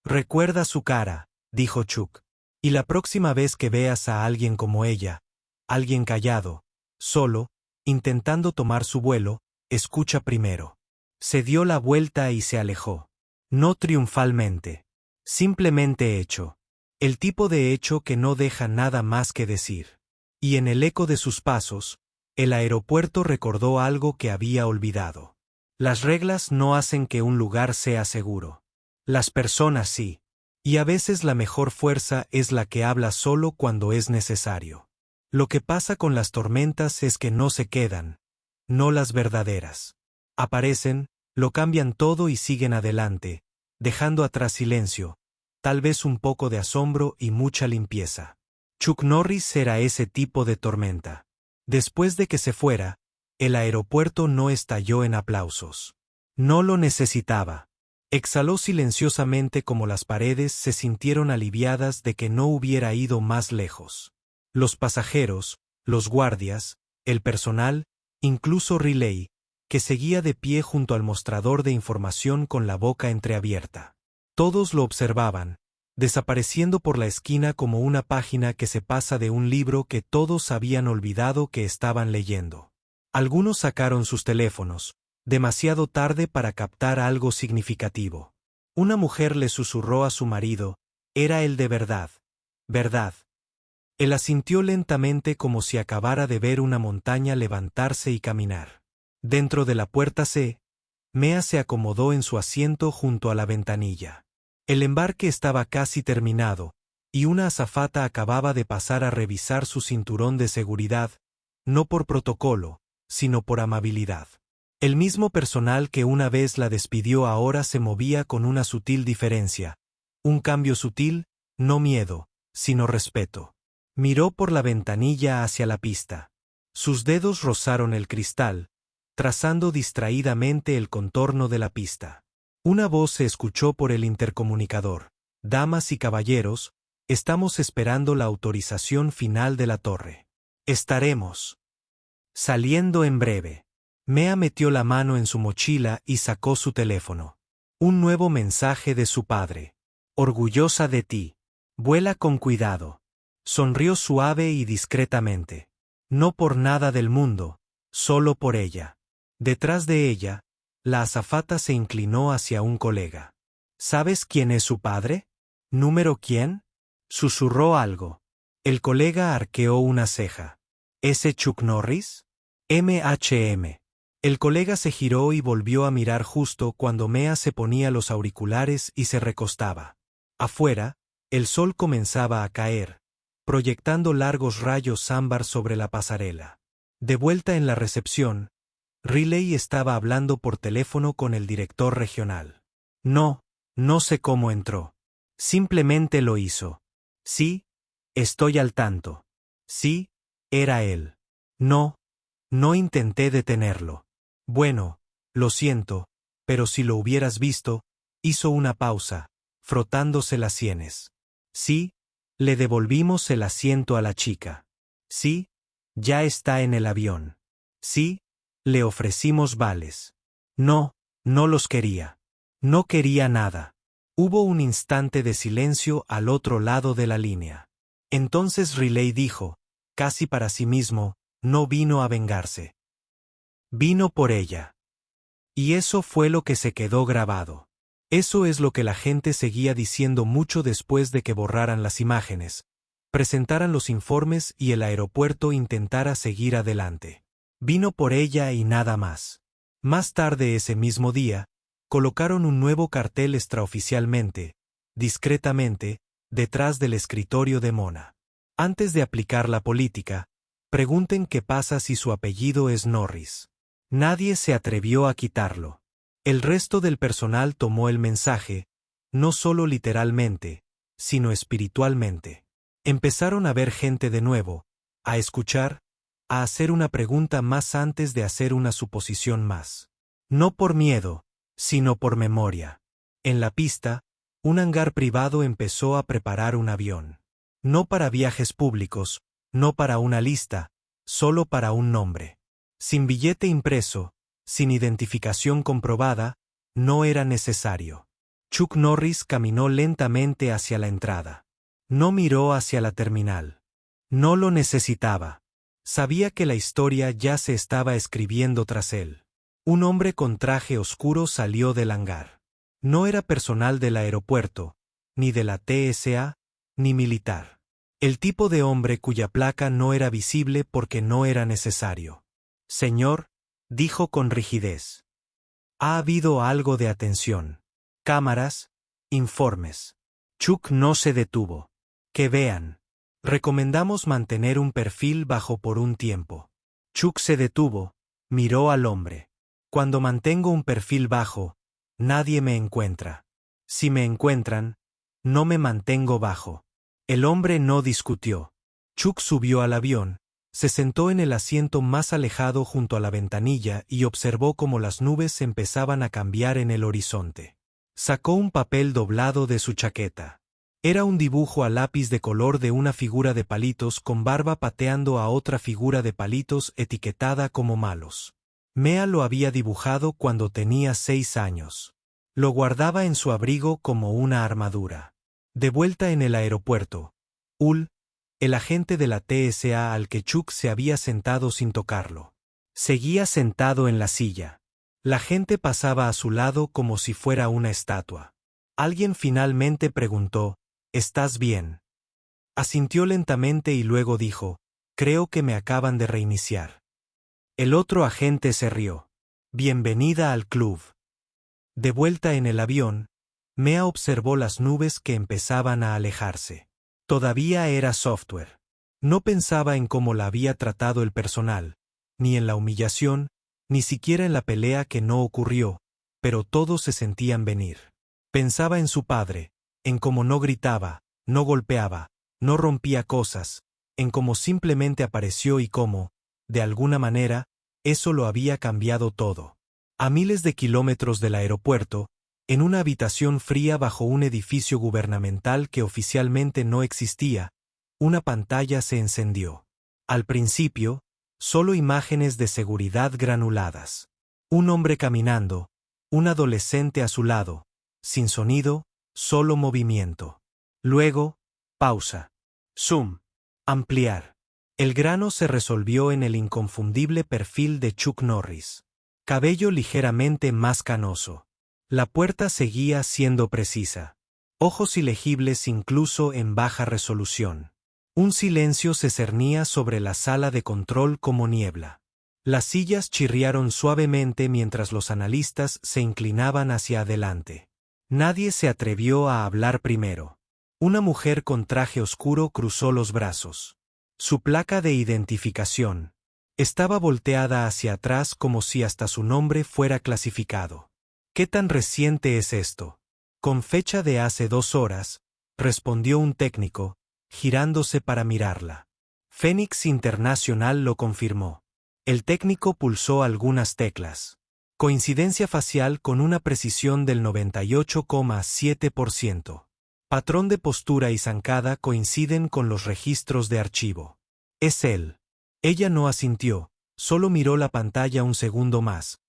Recuerda su cara, dijo Chuck. Y la próxima vez que veas a alguien como ella, alguien callado, solo, intentando tomar su vuelo, escucha primero. Se dio la vuelta y se alejó. No triunfalmente. Simplemente hecho. El tipo de hecho que no deja nada más que decir. Y en el eco de sus pasos, el aeropuerto recordó algo que había olvidado. Las reglas no hacen que un lugar sea seguro. Las personas sí. Y a veces la mejor fuerza es la que habla solo cuando es necesario. Lo que pasa con las tormentas es que no se quedan, no las verdaderas. Aparecen, lo cambian todo y siguen adelante, dejando atrás silencio, tal vez un poco de asombro y mucha limpieza. Chuck Norris era ese tipo de tormenta. Después de que se fuera, el aeropuerto no estalló en aplausos. No lo necesitaba. Exhaló silenciosamente como las paredes se sintieron aliviadas de que no hubiera ido más lejos. Los pasajeros, los guardias, el personal, incluso Riley, que seguía de pie junto al mostrador de información con la boca entreabierta. Todos lo observaban, desapareciendo por la esquina como una página que se pasa de un libro que todos habían olvidado que estaban leyendo. Algunos sacaron sus teléfonos, demasiado tarde para captar algo significativo. Una mujer le susurró a su marido, era él de verdad. ¿Verdad? Él asintió lentamente como si acabara de ver una montaña levantarse y caminar. Dentro de la puerta C, Mea se acomodó en su asiento junto a la ventanilla. El embarque estaba casi terminado, y una azafata acababa de pasar a revisar su cinturón de seguridad, no por protocolo, sino por amabilidad. El mismo personal que una vez la despidió ahora se movía con una sutil diferencia. Un cambio sutil, no miedo, sino respeto. Miró por la ventanilla hacia la pista. Sus dedos rozaron el cristal, trazando distraídamente el contorno de la pista. Una voz se escuchó por el intercomunicador. Damas y caballeros, estamos esperando la autorización final de la torre. Estaremos saliendo en breve. Mea metió la mano en su mochila y sacó su teléfono. Un nuevo mensaje de su padre. Orgullosa de ti. Vuela con cuidado. Sonrió suave y discretamente. No por nada del mundo, solo por ella. Detrás de ella, la azafata se inclinó hacia un colega. ¿Sabes quién es su padre? ¿Número quién? Susurró algo. El colega arqueó una ceja. ¿Ese Chuck Norris? MHM. El colega se giró y volvió a mirar justo cuando Mea se ponía los auriculares y se recostaba. Afuera, el sol comenzaba a caer, proyectando largos rayos ámbar sobre la pasarela. De vuelta en la recepción, Riley estaba hablando por teléfono con el director regional. No sé cómo entró. Simplemente lo hizo. Sí, estoy al tanto. Sí, era él. No intenté detenerlo. Bueno, lo siento, pero si lo hubieras visto, hizo una pausa, frotándose las sienes. Sí, le devolvimos el asiento a la chica. Sí, ya está en el avión. Sí, le ofrecimos vales. No los quería. No quería nada. Hubo un instante de silencio al otro lado de la línea. Entonces Riley dijo, casi para sí mismo, no vino a vengarse. Vino por ella. Y eso fue lo que se quedó grabado. Eso es lo que la gente seguía diciendo mucho después de que borraran las imágenes, presentaran los informes y el aeropuerto intentara seguir adelante. Vino por ella y nada más. Más tarde ese mismo día, colocaron un nuevo cartel extraoficialmente, discretamente, detrás del escritorio de Mona. Antes de aplicar la política, pregunten qué pasa si su apellido es Norris. Nadie se atrevió a quitarlo. El resto del personal tomó el mensaje, no solo literalmente, sino espiritualmente. Empezaron a ver gente de nuevo, a escuchar, a hacer una pregunta más antes de hacer una suposición más. No por miedo, sino por memoria. En la pista, un hangar privado empezó a preparar un avión. No para viajes públicos, no para una lista, solo para un nombre. Sin billete impreso, sin identificación comprobada, no era necesario. Chuck Norris caminó lentamente hacia la entrada. No miró hacia la terminal. No lo necesitaba. Sabía que la historia ya se estaba escribiendo tras él. Un hombre con traje oscuro salió del hangar. No era personal del aeropuerto, ni de la TSA, ni militar. El tipo de hombre cuya placa no era visible porque no era necesario. Señor, dijo con rigidez. Ha habido algo de atención. Cámaras, informes. Chuck no se detuvo. Que vean. Recomendamos mantener un perfil bajo por un tiempo. Chuck se detuvo, miró al hombre. Cuando mantengo un perfil bajo, nadie me encuentra. Si me encuentran, no me mantengo bajo. El hombre no discutió. Chuck subió al avión, se sentó en el asiento más alejado junto a la ventanilla y observó cómo las nubes empezaban a cambiar en el horizonte. Sacó un papel doblado de su chaqueta. Era un dibujo a lápiz de color de una figura de palitos con barba pateando a otra figura de palitos etiquetada como malos. Mea lo había dibujado cuando tenía 6 años. Lo guardaba en su abrigo como una armadura. De vuelta en el aeropuerto, el agente de la TSA al que Chuck se había sentado sin tocarlo, seguía sentado en la silla. La gente pasaba a su lado como si fuera una estatua. Alguien finalmente preguntó, ¿estás bien? Asintió lentamente y luego dijo, creo que me acaban de reiniciar. El otro agente se rió. Bienvenida al club. De vuelta en el avión, Mea observó las nubes que empezaban a alejarse. Todavía era software. No pensaba en cómo la había tratado el personal, ni en la humillación, ni siquiera en la pelea que no ocurrió, pero todos se sentían venir. Pensaba en su padre, en cómo no gritaba, no golpeaba, no rompía cosas, en cómo simplemente apareció y cómo, de alguna manera, eso lo había cambiado todo. A miles de kilómetros del aeropuerto, en una habitación fría bajo un edificio gubernamental que oficialmente no existía, una pantalla se encendió. Al principio, solo imágenes de seguridad granuladas. Un hombre caminando, un adolescente a su lado, sin sonido, solo movimiento. Luego, pausa. Zoom. Ampliar. El grano se resolvió en el inconfundible perfil de Chuck Norris. Cabello ligeramente más canoso. La puerta seguía siendo precisa. Ojos ilegibles incluso en baja resolución. Un silencio se cernía sobre la sala de control como niebla. Las sillas chirriaron suavemente mientras los analistas se inclinaban hacia adelante. Nadie se atrevió a hablar primero. Una mujer con traje oscuro cruzó los brazos. Su placa de identificación estaba volteada hacia atrás como si hasta su nombre fuera clasificado. ¿Qué tan reciente es esto? Con fecha de hace 2 horas, respondió un técnico, girándose para mirarla. Phoenix International lo confirmó. El técnico pulsó algunas teclas. Coincidencia facial con una precisión del 98,7%. Patrón de postura y zancada coinciden con los registros de archivo. Es él. Ella no asintió, solo miró la pantalla un segundo más.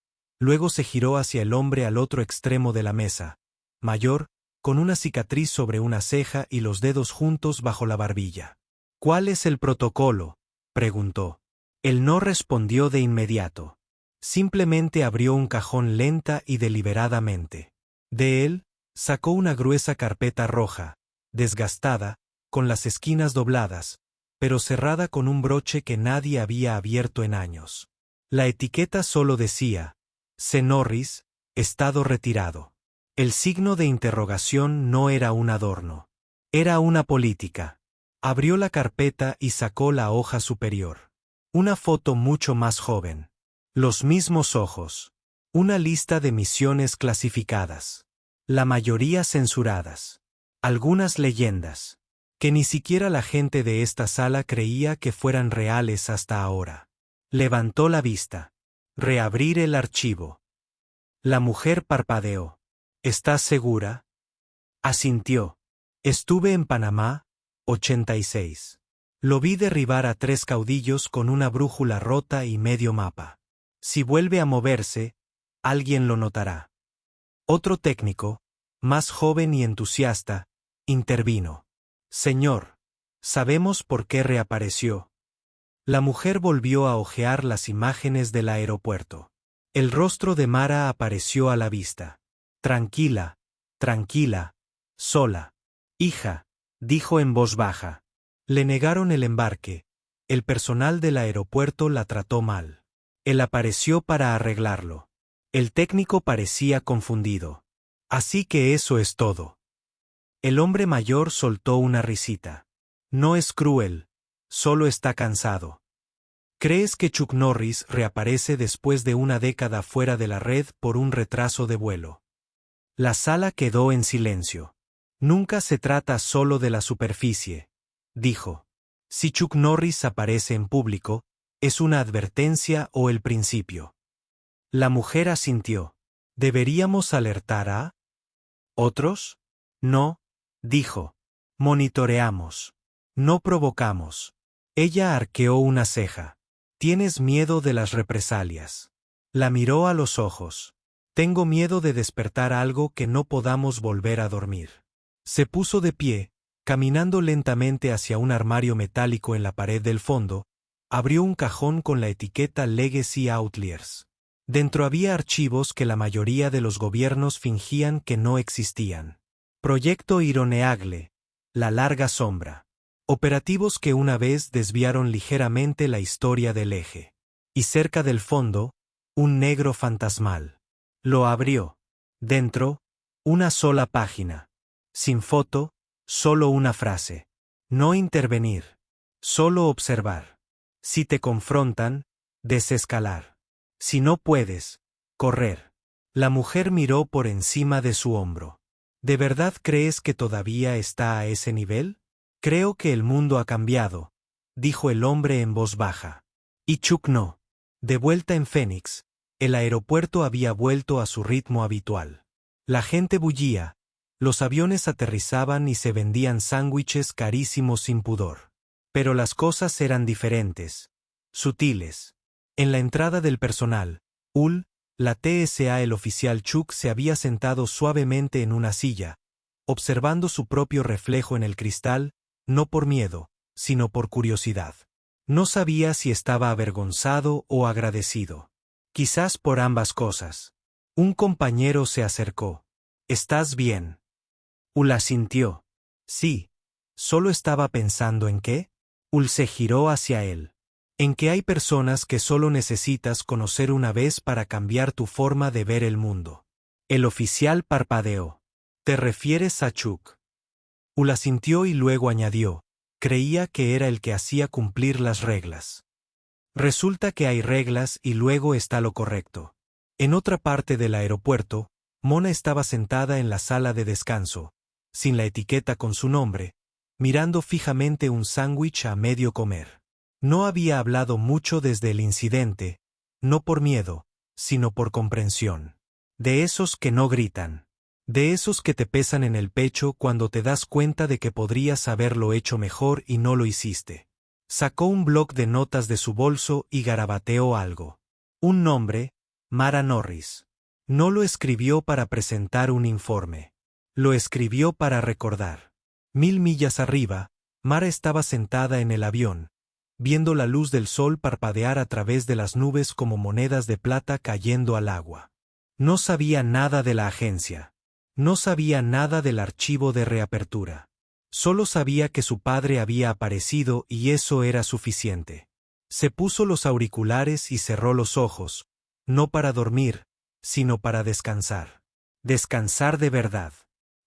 Luego se giró hacia el hombre al otro extremo de la mesa, mayor, con una cicatriz sobre una ceja y los dedos juntos bajo la barbilla. ¿Cuál es el protocolo?, preguntó. Él no respondió de inmediato. Simplemente abrió un cajón lenta y deliberadamente. De él, sacó una gruesa carpeta roja, desgastada, con las esquinas dobladas, pero cerrada con un broche que nadie había abierto en años. La etiqueta solo decía, C. Norris, estado retirado. El signo de interrogación no era un adorno. Era una política. Abrió la carpeta y sacó la hoja superior. Una foto mucho más joven. Los mismos ojos. Una lista de misiones clasificadas. La mayoría censuradas. Algunas leyendas, que ni siquiera la gente de esta sala creía que fueran reales hasta ahora. Levantó la vista. Reabrir el archivo. La mujer parpadeó. ¿Estás segura? Asintió. Estuve en Panamá, 86. Lo vi derribar a 3 caudillos con una brújula rota y medio mapa. Si vuelve a moverse, alguien lo notará. Otro técnico, más joven y entusiasta, intervino. Señor, sabemos por qué reapareció. La mujer volvió a hojear las imágenes del aeropuerto. El rostro de Mara apareció a la vista. Tranquila, tranquila, sola. Hija, dijo en voz baja. Le negaron el embarque. El personal del aeropuerto la trató mal. Él apareció para arreglarlo. El técnico parecía confundido. Así que eso es todo. El hombre mayor soltó una risita. No es cruel, solo está cansado. ¿Crees que Chuck Norris reaparece después de una década fuera de la red por un retraso de vuelo? La sala quedó en silencio. Nunca se trata solo de la superficie, dijo. Si Chuck Norris aparece en público, ¿es una advertencia o el principio? La mujer asintió. ¿Deberíamos alertar a otros? No, dijo. Monitoreamos. No provocamos. Ella arqueó una ceja. ¿Tienes miedo de las represalias? La miró a los ojos. Tengo miedo de despertar algo que no podamos volver a dormir. Se puso de pie, caminando lentamente hacia un armario metálico en la pared del fondo, abrió un cajón con la etiqueta Legacy Outliers. Dentro había archivos que la mayoría de los gobiernos fingían que no existían. Proyecto Ironeagle, la larga sombra. Operativos que una vez desviaron ligeramente la historia del eje. Y cerca del fondo, un negro fantasmal. Lo abrió. Dentro, una sola página. Sin foto, solo una frase. No intervenir. Solo observar. Si te confrontan, desescalar. Si no puedes, correr. La mujer miró por encima de su hombro. ¿De verdad crees que todavía está a ese nivel? Creo que el mundo ha cambiado, dijo el hombre en voz baja. Y Chuck no. De vuelta en Phoenix, el aeropuerto había vuelto a su ritmo habitual. La gente bullía, los aviones aterrizaban y se vendían sándwiches carísimos sin pudor. Pero las cosas eran diferentes, sutiles. En la entrada del personal, la TSA, el oficial Chuck se había sentado suavemente en una silla, observando su propio reflejo en el cristal, no por miedo, sino por curiosidad. No sabía si estaba avergonzado o agradecido. Quizás por ambas cosas. Un compañero se acercó. ¿Estás bien? Asintió. Sí. ¿Solo estaba pensando en qué? Se giró hacia él. En que hay personas que solo necesitas conocer una vez para cambiar tu forma de ver el mundo. El oficial parpadeó. ¿Te refieres a Chuck? Asintió y luego añadió. Creía que era el que hacía cumplir las reglas. Resulta que hay reglas y luego está lo correcto. En otra parte del aeropuerto, Mona estaba sentada en la sala de descanso, sin la etiqueta con su nombre, mirando fijamente un sándwich a medio comer. No había hablado mucho desde el incidente, no por miedo, sino por comprensión. De esos que no gritan. De esos que te pesan en el pecho cuando te das cuenta de que podrías haberlo hecho mejor y no lo hiciste. Sacó un bloc de notas de su bolso y garabateó algo. Un nombre, Mara Norris. No lo escribió para presentar un informe. Lo escribió para recordar. 1000 millas arriba, Mara estaba sentada en el avión, viendo la luz del sol parpadear a través de las nubes como monedas de plata cayendo al agua. No sabía nada de la agencia. No sabía nada del archivo de reapertura. Solo sabía que su padre había aparecido y eso era suficiente. Se puso los auriculares y cerró los ojos, no para dormir, sino para descansar. Descansar de verdad.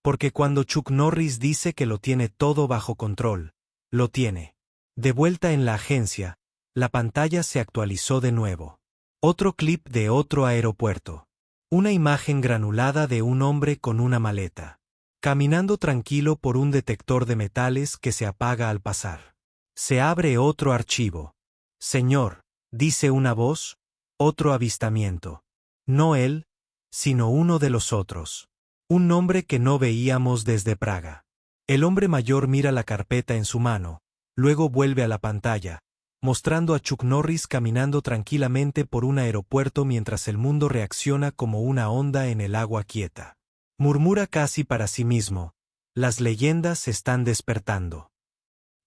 Porque cuando Chuck Norris dice que lo tiene todo bajo control, lo tiene. De vuelta en la agencia, la pantalla se actualizó de nuevo. Otro clip de otro aeropuerto. Una imagen granulada de un hombre con una maleta, caminando tranquilo por un detector de metales que se apaga al pasar. Se abre otro archivo. Señor, dice una voz, otro avistamiento. No él, sino uno de los otros. Un nombre que no veíamos desde Praga. El hombre mayor mira la carpeta en su mano, luego vuelve a la pantalla, mostrando a Chuck Norris caminando tranquilamente por un aeropuerto mientras el mundo reacciona como una onda en el agua quieta. Murmura casi para sí mismo, las leyendas están despertando.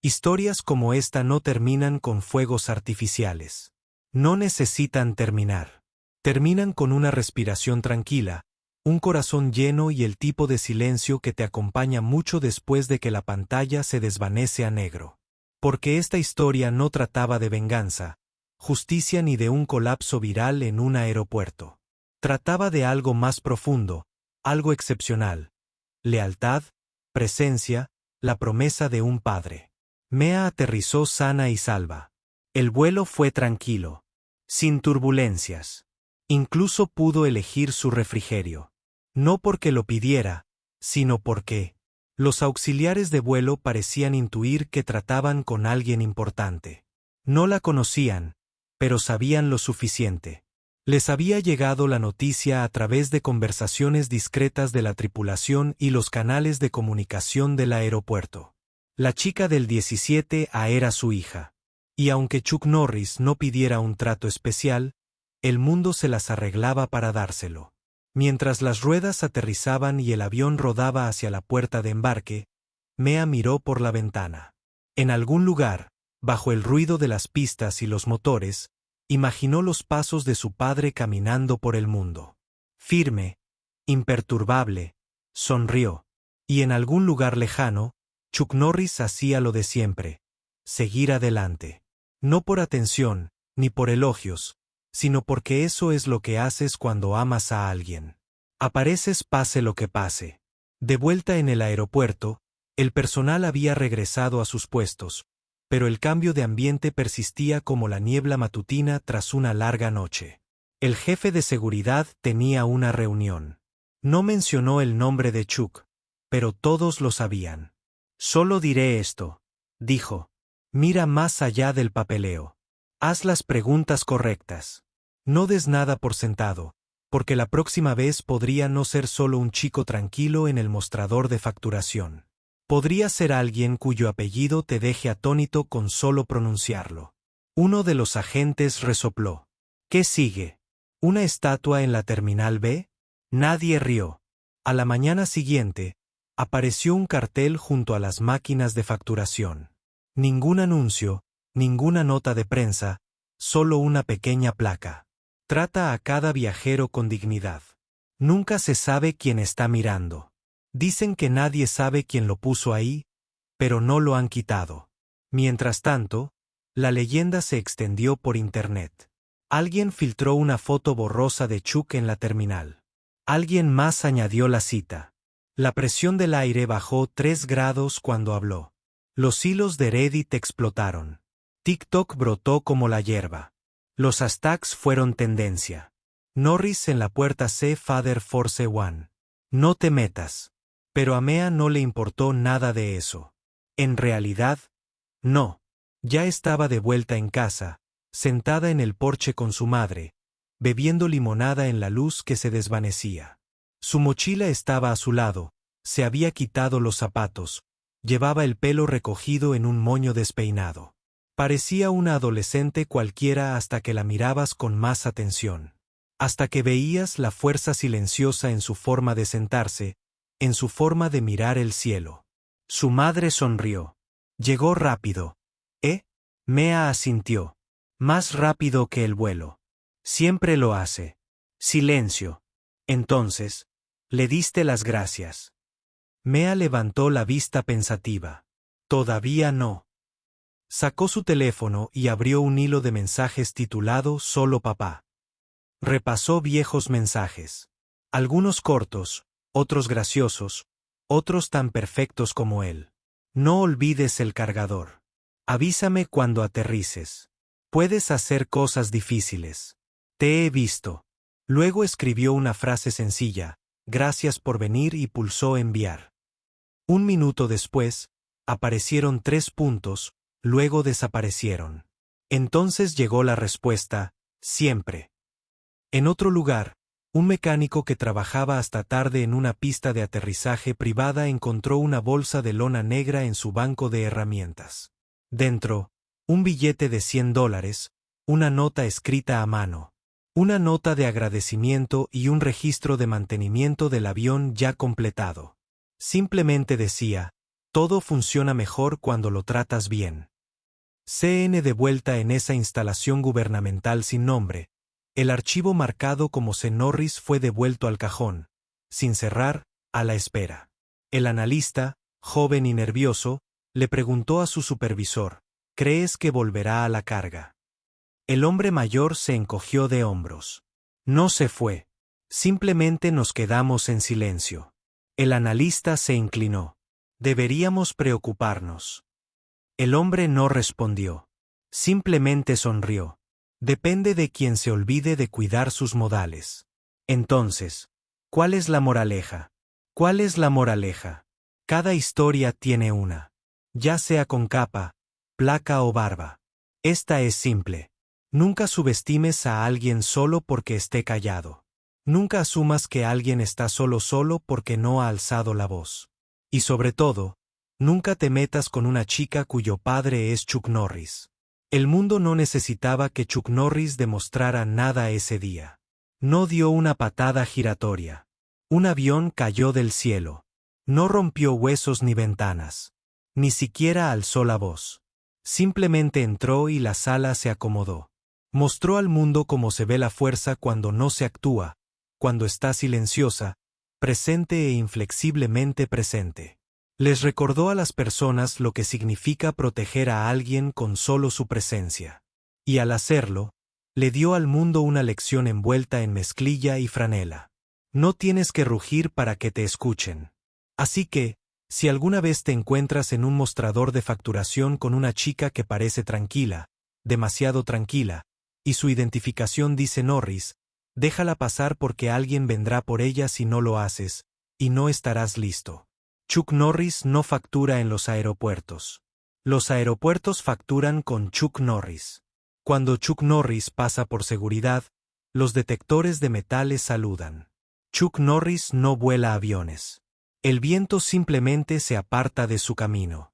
Historias como esta no terminan con fuegos artificiales. No necesitan terminar. Terminan con una respiración tranquila, un corazón lleno y el tipo de silencio que te acompaña mucho después de que la pantalla se desvanece a negro. Porque esta historia no trataba de venganza, justicia ni de un colapso viral en un aeropuerto. Trataba de algo más profundo, algo excepcional. Lealtad, presencia, la promesa de un padre. Mea aterrizó sana y salva. El vuelo fue tranquilo, sin turbulencias. Incluso pudo elegir su refrigerio. No porque lo pidiera, sino porque los auxiliares de vuelo parecían intuir que trataban con alguien importante. No la conocían, pero sabían lo suficiente. Les había llegado la noticia a través de conversaciones discretas de la tripulación y los canales de comunicación del aeropuerto. La chica del 17A era su hija. Y aunque Chuck Norris no pidiera un trato especial, el mundo se las arreglaba para dárselo. Mientras las ruedas aterrizaban y el avión rodaba hacia la puerta de embarque, Mea miró por la ventana. En algún lugar, bajo el ruido de las pistas y los motores, imaginó los pasos de su padre caminando por el mundo. Firme, imperturbable, sonrió. Y en algún lugar lejano, Chuck Norris hacía lo de siempre: seguir adelante. No por atención, ni por elogios, sino porque eso es lo que haces cuando amas a alguien. Apareces pase lo que pase. De vuelta en el aeropuerto, el personal había regresado a sus puestos, pero el cambio de ambiente persistía como la niebla matutina tras una larga noche. El jefe de seguridad tenía una reunión. No mencionó el nombre de Chuck, pero todos lo sabían. Solo diré esto, dijo. Mira más allá del papeleo. Haz las preguntas correctas. No des nada por sentado, porque la próxima vez podría no ser solo un chico tranquilo en el mostrador de facturación. Podría ser alguien cuyo apellido te deje atónito con solo pronunciarlo. Uno de los agentes resopló. ¿Qué sigue? ¿Una estatua en la terminal B? Nadie rió. A la mañana siguiente, apareció un cartel junto a las máquinas de facturación. Ningún anuncio, ninguna nota de prensa, solo una pequeña placa. Trata a cada viajero con dignidad. Nunca se sabe quién está mirando. Dicen que nadie sabe quién lo puso ahí, pero no lo han quitado. Mientras tanto, la leyenda se extendió por internet. Alguien filtró una foto borrosa de Chuck en la terminal. Alguien más añadió la cita. La presión del aire bajó 3 grados cuando habló. Los hilos de Reddit explotaron. TikTok brotó como la hierba. Los hashtags fueron tendencia. Norris en la puerta C Father Force One. No te metas. Pero a Mea no le importó nada de eso. En realidad, no. Ya estaba de vuelta en casa, sentada en el porche con su madre, bebiendo limonada en la luz que se desvanecía. Su mochila estaba a su lado, se había quitado los zapatos, llevaba el pelo recogido en un moño despeinado. Parecía una adolescente cualquiera hasta que la mirabas con más atención. Hasta que veías la fuerza silenciosa en su forma de sentarse, en su forma de mirar el cielo. Su madre sonrió. Llegó rápido. Mea asintió. Más rápido que el vuelo. Siempre lo hace. Silencio. Entonces, le diste las gracias. Mea levantó la vista pensativa. Todavía no. Sacó su teléfono y abrió un hilo de mensajes titulado Solo papá. Repasó viejos mensajes. Algunos cortos, otros graciosos, otros tan perfectos como él. No olvides el cargador. Avísame cuando aterrices. Puedes hacer cosas difíciles. Te he visto. Luego escribió una frase sencilla: gracias por venir, y pulsó enviar. Un minuto después, aparecieron 3 puntos, luego desaparecieron. Entonces llegó la respuesta: siempre. En otro lugar, un mecánico que trabajaba hasta tarde en una pista de aterrizaje privada encontró una bolsa de lona negra en su banco de herramientas. Dentro, un billete de $100, una nota escrita a mano, una nota de agradecimiento y un registro de mantenimiento del avión ya completado. Simplemente decía: todo funciona mejor cuando lo tratas bien. CN. De vuelta en esa instalación gubernamental sin nombre, el archivo marcado como C. Norris fue devuelto al cajón, sin cerrar, a la espera. El analista, joven y nervioso, le preguntó a su supervisor: ¿Crees que volverá a la carga? El hombre mayor se encogió de hombros. No se fue. Simplemente nos quedamos en silencio. El analista se inclinó. Deberíamos preocuparnos. El hombre no respondió. Simplemente sonrió. Depende de quien se olvide de cuidar sus modales. Entonces, ¿cuál es la moraleja? ¿Cuál es la moraleja? Cada historia tiene una. Ya sea con capa, placa o barba. Esta es simple. Nunca subestimes a alguien solo porque esté callado. Nunca asumas que alguien está solo porque no ha alzado la voz. Y sobre todo, nunca te metas con una chica cuyo padre es Chuck Norris. El mundo no necesitaba que Chuck Norris demostrara nada ese día. No dio una patada giratoria. Un avión cayó del cielo. No rompió huesos ni ventanas. Ni siquiera alzó la voz. Simplemente entró y la sala se acomodó. Mostró al mundo cómo se ve la fuerza cuando no se actúa, cuando está silenciosa, presente e inflexiblemente presente. Les recordó a las personas lo que significa proteger a alguien con solo su presencia. Y al hacerlo, le dio al mundo una lección envuelta en mezclilla y franela. No tienes que rugir para que te escuchen. Así que, si alguna vez te encuentras en un mostrador de facturación con una chica que parece tranquila, demasiado tranquila, y su identificación dice Norris, déjala pasar porque alguien vendrá por ella si no lo haces, y no estarás listo. Chuck Norris no factura en los aeropuertos. Los aeropuertos facturan con Chuck Norris. Cuando Chuck Norris pasa por seguridad, los detectores de metales saludan. Chuck Norris no vuela aviones. El viento simplemente se aparta de su camino.